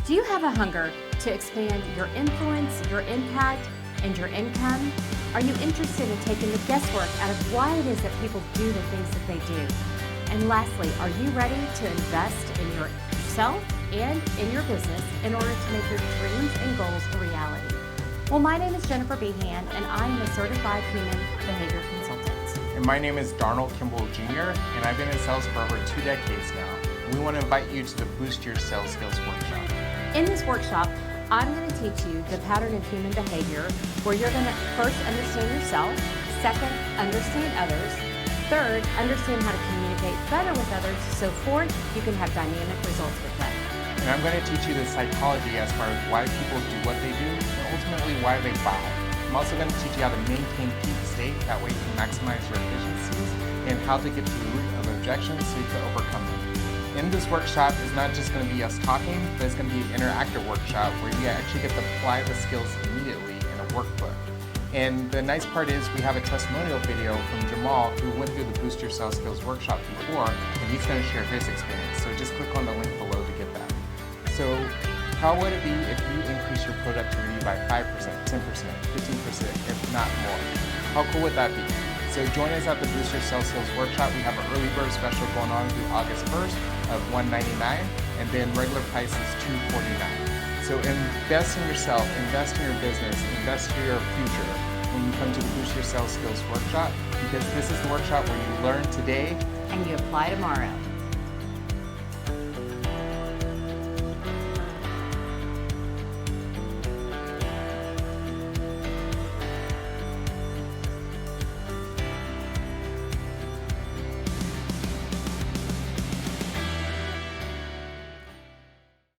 Do you have a hunger to expand your influence, your impact, and your income? Are you interested in taking the guesswork out of why it is that people do the things that they do? And lastly, are you ready to invest in yourself and in your business in order to make your dreams and goals a reality? Well, my name is Jennifer Behan, and I'm a certified human behavior consultant. And my name is Darnell Kimball Jr., and I've been in sales for over 2 decades now. We want to invite you to the Boost Your Sales Skills workshop. In this workshop, I'm going to teach you the pattern of human behavior, where you're going to first understand yourself, second, understand others, third, understand how to communicate better with others, so fourth, you can have dynamic results with them. And I'm going to teach you the psychology as far as why people do what they do, and ultimately why they buy. I'm also going to teach you how to maintain peak state, that way you can maximize your efficiencies, and how to get to the root of objections so you can overcome them. In this workshop, it's not just going to be us talking, but it's going to be an interactive workshop where you actually get to apply the skills immediately in a workbook. And the nice part is we have a testimonial video from Jamal, who went through the Boost Your Sales Skills workshop before, and he's going to share his experience. So just click on the link below to get that. So how would it be if you increase your productivity by 5%, 10%, 15%, if not more? How cool would that be? So join us at the Boost Your Sales Skills workshop. We have an early bird special going on through August 1st of $199, and then regular price is $249. So invest in yourself, invest in your business, invest in your future when you come to the Boost Your Sales Skills workshop, because this is the workshop where you learn today And you apply tomorrow.